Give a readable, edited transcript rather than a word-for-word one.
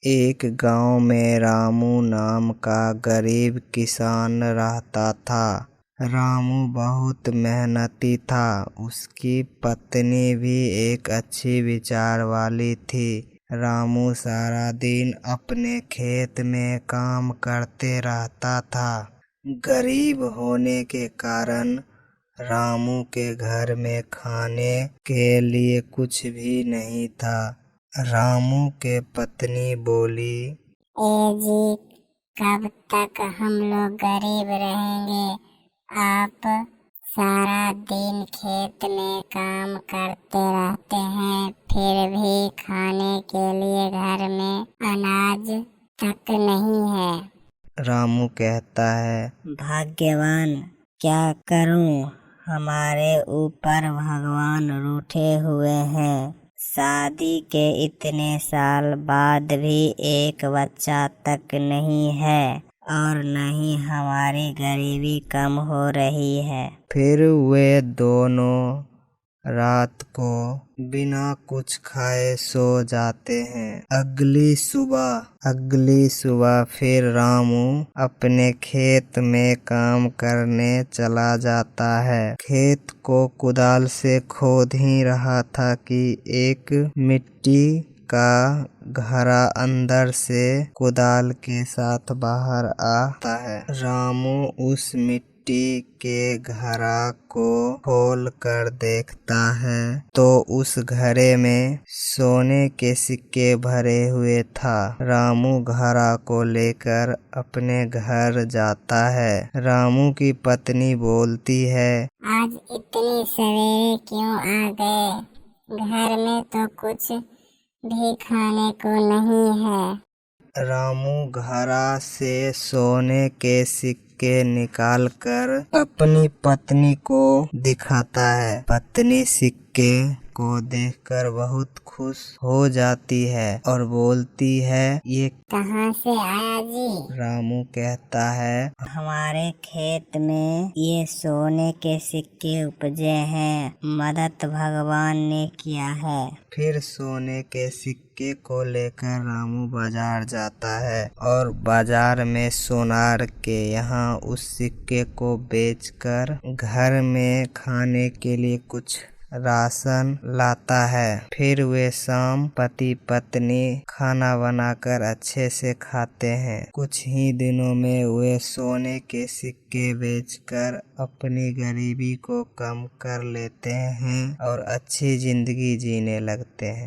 एक गांव में रामू नाम का गरीब किसान रहता था। रामू बहुत मेहनती था। उसकी पत्नी भी एक अच्छी विचार वाली थी। रामू सारा दिन अपने खेत में काम करते रहता था। गरीब होने के कारण रामू के घर में खाने के लिए कुछ भी नहीं था। रामू के पत्नी बोली, ए जी, कब तक हम लोग गरीब रहेंगे? आप सारा दिन खेत में काम करते रहते हैं, फिर भी खाने के लिए घर में अनाज तक नहीं है। रामू कहता है, भाग्यवान, क्या करूं? हमारे ऊपर भगवान रूठे हुए हैं। शादी के इतने साल बाद भी एक बच्चा तक नहीं है और न ही हमारी गरीबी कम हो रही है। फिर वे दोनों रात को बिना कुछ खाए सो जाते हैं। अगली सुबह फिर रामू अपने खेत में काम करने चला जाता है। खेत को कुदाल से खोद ही रहा था कि एक मिट्टी का घड़ा अंदर से कुदाल के साथ बाहर आता है। रामू उस मिट्टी के घड़ा को खोल कर देखता है तो उस घड़े में सोने के सिक्के भरे हुए था। रामू घड़ा को लेकर अपने घर जाता है। रामू की पत्नी बोलती है, आज इतनी सवेरे क्यों आ गए? घर में तो कुछ भी खाने को नहीं है। रामू घड़ा से सोने के सिक्के निकालकर अपनी पत्नी को दिखाता है। पत्नी सिक्के को देखकर बहुत खुश हो जाती है और बोलती है, ये कहाँ से आया जी? रामू कहता है, हमारे खेत में ये सोने के सिक्के उपजे हैं, मदद भगवान ने किया है। फिर सोने के सिक्के को लेकर रामू बाजार जाता है और बाजार में सोनार के यहाँ उस सिक्के को बेचकर घर में खाने के लिए कुछ राशन लाता है। फिर वे शाम पति पत्नी खाना बनाकर अच्छे से खाते हैं। कुछ ही दिनों में वे सोने के सिक्के बेचकर अपनी गरीबी को कम कर लेते हैं और अच्छी जिंदगी जीने लगते हैं।